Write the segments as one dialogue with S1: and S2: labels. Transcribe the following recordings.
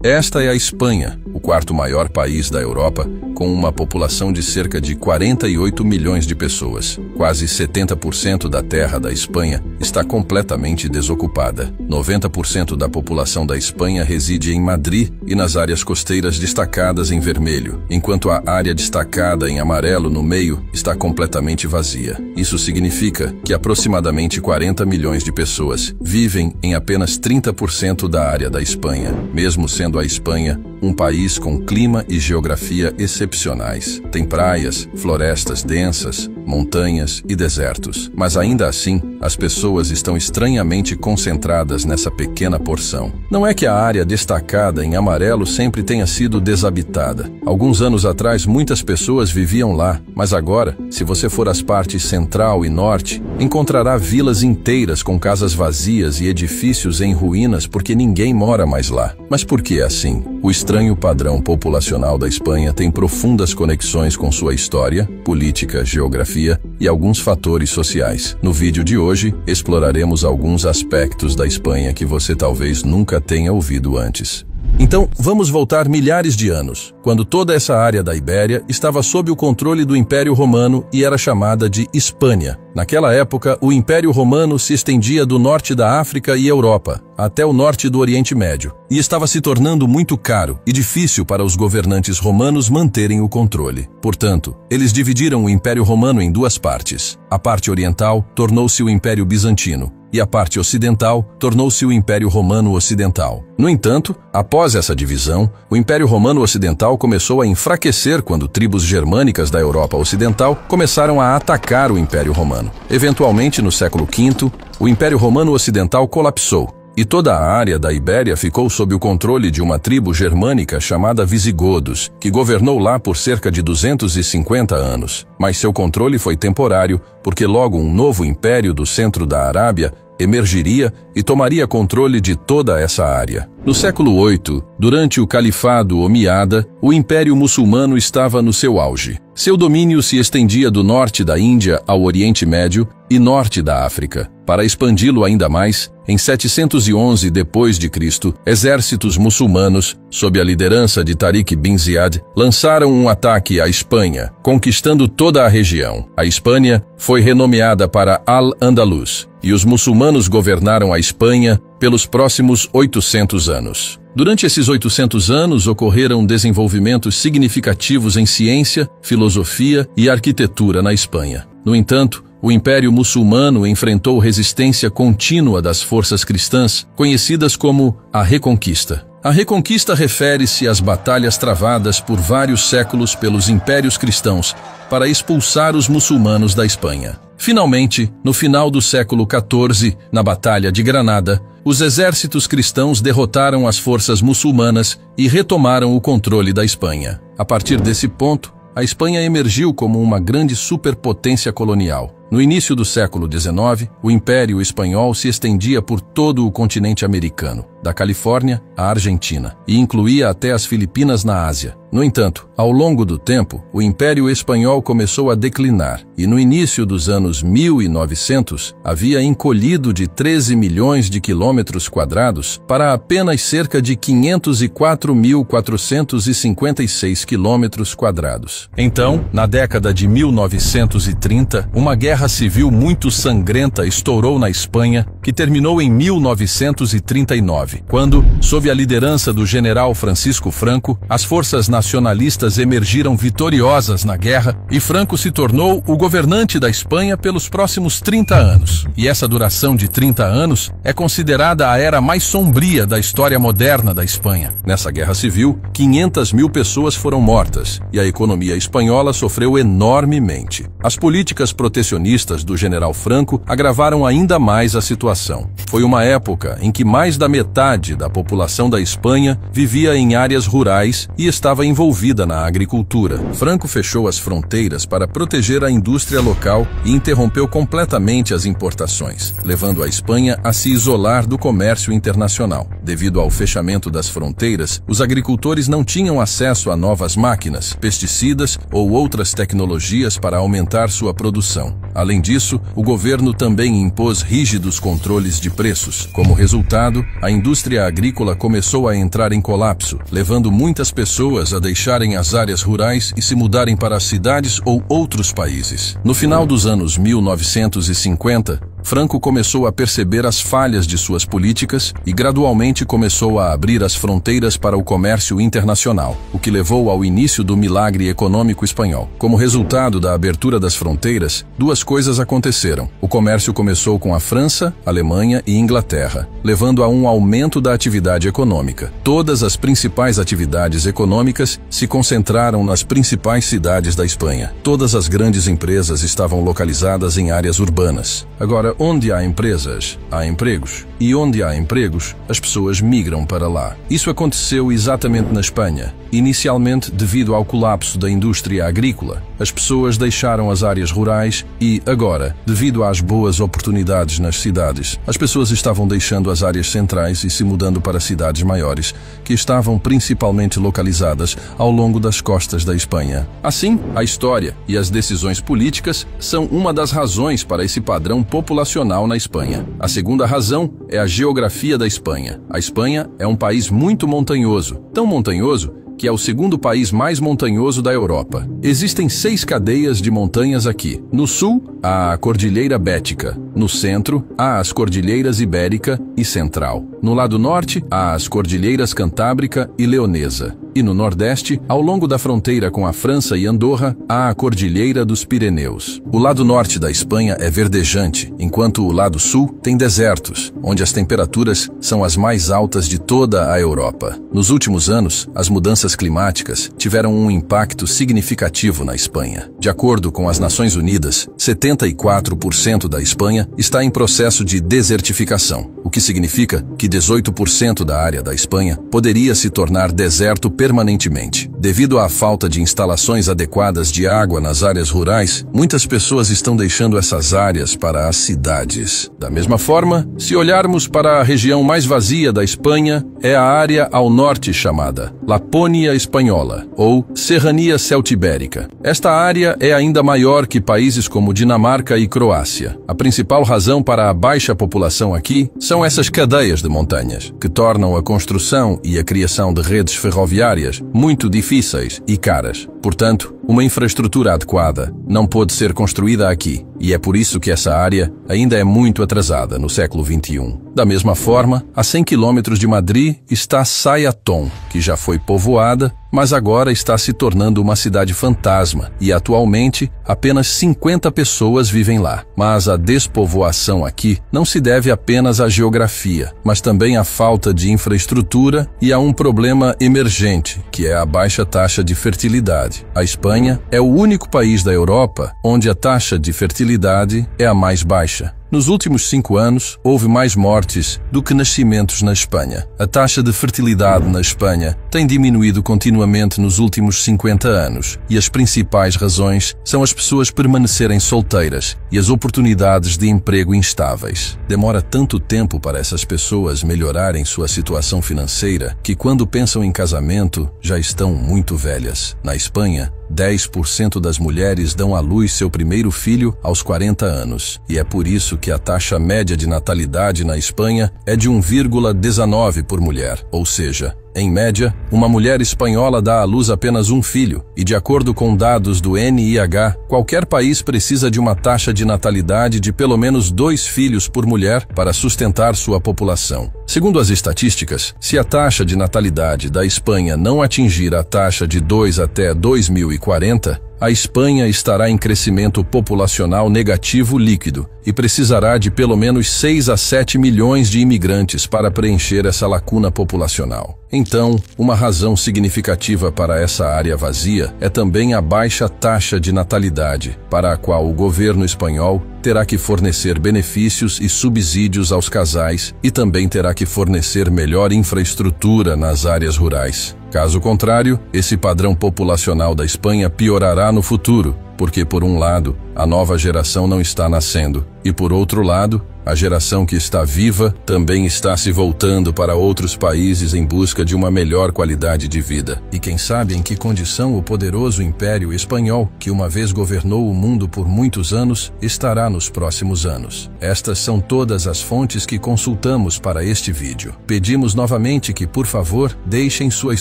S1: Esta é a Espanha, o quarto maior país da Europa, com uma população de cerca de 48 milhões de pessoas. Quase 70% da terra da Espanha está completamente desocupada. 90% da população da Espanha reside em Madrid e nas áreas costeiras destacadas em vermelho, enquanto a área destacada em amarelo no meio está completamente vazia. Isso significa que aproximadamente 40 milhões de pessoas vivem em apenas 30% da área da Espanha, mesmo sendo a Espanha um país com clima e geografia excepcionais. Tem praias, florestas densas, montanhas e desertos. Mas ainda assim, as pessoas estão estranhamente concentradas nessa pequena porção. Não é que a área destacada em amarelo sempre tenha sido desabitada. Alguns anos atrás, muitas pessoas viviam lá, mas agora, se você for às partes central e norte, encontrará vilas inteiras com casas vazias e edifícios em ruínas porque ninguém mora mais lá. Mas por que é assim? O estranho padrão populacional da Espanha tem profundas conexões com sua história, política, geografia e alguns fatores sociais. No vídeo de hoje, exploraremos alguns aspectos da Espanha que você talvez nunca tenha ouvido antes. Então, vamos voltar milhares de anos, quando toda essa área da Ibéria estava sob o controle do Império Romano e era chamada de Hispânia. Naquela época, o Império Romano se estendia do norte da África e Europa, até o norte do Oriente Médio, e estava se tornando muito caro e difícil para os governantes romanos manterem o controle. Portanto, eles dividiram o Império Romano em duas partes. A parte oriental tornou-se o Império Bizantino, e a parte ocidental tornou-se o Império Romano Ocidental. No entanto, após essa divisão, o Império Romano Ocidental começou a enfraquecer quando tribos germânicas da Europa Ocidental começaram a atacar o Império Romano. Eventualmente, no século V, o Império Romano Ocidental colapsou, e toda a área da Ibéria ficou sob o controle de uma tribo germânica chamada Visigodos, que governou lá por cerca de 250 anos. Mas seu controle foi temporário, porque logo um novo império do centro da Arábia emergiria e tomaria controle de toda essa área. No século VIII, durante o Califado Omíada, o Império Muçulmano estava no seu auge. Seu domínio se estendia do norte da Índia ao Oriente Médio e norte da África. Para expandi-lo ainda mais, em 711 d.C., exércitos muçulmanos, sob a liderança de Tariq bin Ziyad, lançaram um ataque à Espanha, conquistando toda a região. A Espanha foi renomeada para Al-Andalus, e os muçulmanos governaram a Espanha pelos próximos 800 anos. Durante esses 800 anos, ocorreram desenvolvimentos significativos em ciência, filosofia e arquitetura na Espanha. No entanto, o Império Muçulmano enfrentou resistência contínua das forças cristãs, conhecidas como a Reconquista. A Reconquista refere-se às batalhas travadas por vários séculos pelos impérios cristãos para expulsar os muçulmanos da Espanha. Finalmente, no final do século XIV, na Batalha de Granada, os exércitos cristãos derrotaram as forças muçulmanas e retomaram o controle da Espanha. A partir desse ponto, a Espanha emergiu como uma grande superpotência colonial. No início do século XIX, o Império Espanhol se estendia por todo o continente americano, da Califórnia à Argentina, e incluía até as Filipinas na Ásia. No entanto, ao longo do tempo, o Império Espanhol começou a declinar, e no início dos anos 1900, havia encolhido de 13 milhões de quilômetros quadrados para apenas cerca de 504.456 quilômetros quadrados. Então, na década de 1930, uma guerra civil muito sangrenta estourou na Espanha, que terminou em 1939, quando, sob a liderança do general Francisco Franco, as forças nacionalistas emergiram vitoriosas na guerra e Franco se tornou o governante da Espanha pelos próximos 30 anos. E essa duração de 30 anos é considerada a era mais sombria da história moderna da Espanha. Nessa guerra civil, 500 mil pessoas foram mortas e a economia espanhola sofreu enormemente. As políticas protecionistas do general Franco agravaram ainda mais a situação. Foi uma época em que mais da metade da população da Espanha vivia em áreas rurais e estava envolvida na agricultura. Franco fechou as fronteiras para proteger a indústria local e interrompeu completamente as importações, levando a Espanha a se isolar do comércio internacional. Devido ao fechamento das fronteiras, os agricultores não tinham acesso a novas máquinas, pesticidas ou outras tecnologias para aumentar sua produção. Além disso, o governo também impôs rígidos controles de preços. Como resultado, a indústria indústria agrícola começou a entrar em colapso, levando muitas pessoas a deixarem as áreas rurais e se mudarem para as cidades ou outros países. No final dos anos 1950, Franco começou a perceber as falhas de suas políticas e gradualmente começou a abrir as fronteiras para o comércio internacional, o que levou ao início do milagre econômico espanhol. Como resultado da abertura das fronteiras, duas coisas aconteceram. O comércio começou com a França, Alemanha e Inglaterra, levando a um aumento da atividade econômica. Todas as principais atividades econômicas se concentraram nas principais cidades da Espanha. Todas as grandes empresas estavam localizadas em áreas urbanas. Agora, onde há empresas, há empregos. E onde há empregos, as pessoas migram para lá. Isso aconteceu exatamente na Espanha. Inicialmente, devido ao colapso da indústria agrícola, as pessoas deixaram as áreas rurais e, agora, devido às boas oportunidades nas cidades, as pessoas estavam deixando as áreas centrais e se mudando para cidades maiores, que estavam principalmente localizadas ao longo das costas da Espanha. Assim, a história e as decisões políticas são uma das razões para esse padrão populacional na Espanha. A segunda razão é a geografia da Espanha. A Espanha é um país muito montanhoso, tão montanhoso que é o segundo país mais montanhoso da Europa. Existem 6 cadeias de montanhas aqui. No sul, há a Cordilheira Bética. No centro, há as Cordilheiras Ibérica e Central. No lado norte, há as Cordilheiras Cantábrica e Leonesa. E no nordeste, ao longo da fronteira com a França e Andorra, há a Cordilheira dos Pirineus. O lado norte da Espanha é verdejante, enquanto o lado sul tem desertos, onde as temperaturas são as mais altas de toda a Europa. Nos últimos anos, as mudanças climáticas tiveram um impacto significativo na Espanha. De acordo com as Nações Unidas, 74% da Espanha está em processo de desertificação, o que significa que 18% da área da Espanha poderia se tornar deserto permanentemente. Devido à falta de instalações adequadas de água nas áreas rurais, muitas pessoas estão deixando essas áreas para as cidades. Da mesma forma, se olharmos para a região mais vazia da Espanha, é a área ao norte chamada Lapônia Espanhola, ou Serrania Celtibérica. Esta área é ainda maior que países como Dinamarca e Croácia. A principal razão para a baixa população aqui são essas cadeias de montanhas, que tornam a construção e a criação de redes ferroviárias muito difíceis e caras. Portanto, uma infraestrutura adequada não pode ser construída aqui, e é por isso que essa área ainda é muito atrasada no século XXI. Da mesma forma, a 100 quilômetros de Madrid está Sayatón, que já foi povoada, mas agora está se tornando uma cidade fantasma e atualmente apenas 50 pessoas vivem lá. Mas a despovoação aqui não se deve apenas à geografia, mas também à falta de infraestrutura e a um problema emergente, que é a baixa taxa de fertilidade. A Espanha é o único país da Europa onde a taxa de fertilidade é a mais baixa. Nos últimos 5 anos, houve mais mortes do que nascimentos na Espanha. A taxa de fertilidade na Espanha tem diminuído continuamente nos últimos 50 anos, e as principais razões são as pessoas permanecerem solteiras e as oportunidades de emprego instáveis. Demora tanto tempo para essas pessoas melhorarem sua situação financeira que, quando pensam em casamento, já estão muito velhas. Na Espanha, 10% das mulheres dão à luz seu primeiro filho aos 40 anos, e é por isso que a taxa média de natalidade na Espanha é de 1,19 por mulher, ou seja, em média, uma mulher espanhola dá à luz apenas um filho, e de acordo com dados do NIH, qualquer país precisa de uma taxa de natalidade de pelo menos 2 filhos por mulher para sustentar sua população. Segundo as estatísticas, se a taxa de natalidade da Espanha não atingir a taxa de 2 até 2040, a Espanha estará em crescimento populacional negativo líquido e precisará de pelo menos 6 a 7 milhões de imigrantes para preencher essa lacuna populacional. Então, uma razão significativa para essa área vazia é também a baixa taxa de natalidade, para a qual o governo espanhol terá que fornecer benefícios e subsídios aos casais e também terá que fornecer melhor infraestrutura nas áreas rurais. Caso contrário, esse padrão populacional da Espanha piorará no futuro, porque, por um lado, a nova geração não está nascendo, e, por outro lado, A geração que está viva também está se voltando para outros países em busca de uma melhor qualidade de vida. E quem sabe em que condição o poderoso Império Espanhol, que uma vez governou o mundo por muitos anos, estará nos próximos anos. Estas são todas as fontes que consultamos para este vídeo. Pedimos novamente que, por favor, deixem suas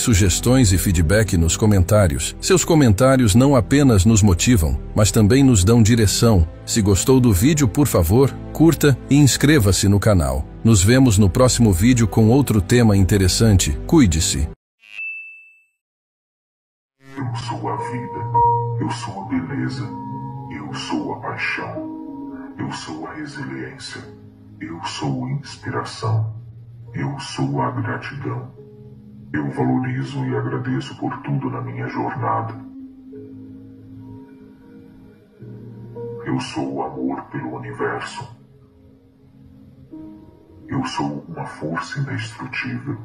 S1: sugestões e feedback nos comentários. Seus comentários não apenas nos motivam, mas também nos dão direção. Se gostou do vídeo, por favor, curta e inscreva-se no canal. Nos vemos no próximo vídeo com outro tema interessante. Cuide-se.
S2: Eu sou a vida, eu sou a beleza, eu sou a paixão, eu sou a resiliência, eu sou a inspiração, eu sou a gratidão. Eu valorizo e agradeço por tudo na minha jornada. Eu sou o amor pelo universo. Eu sou uma força indestrutível.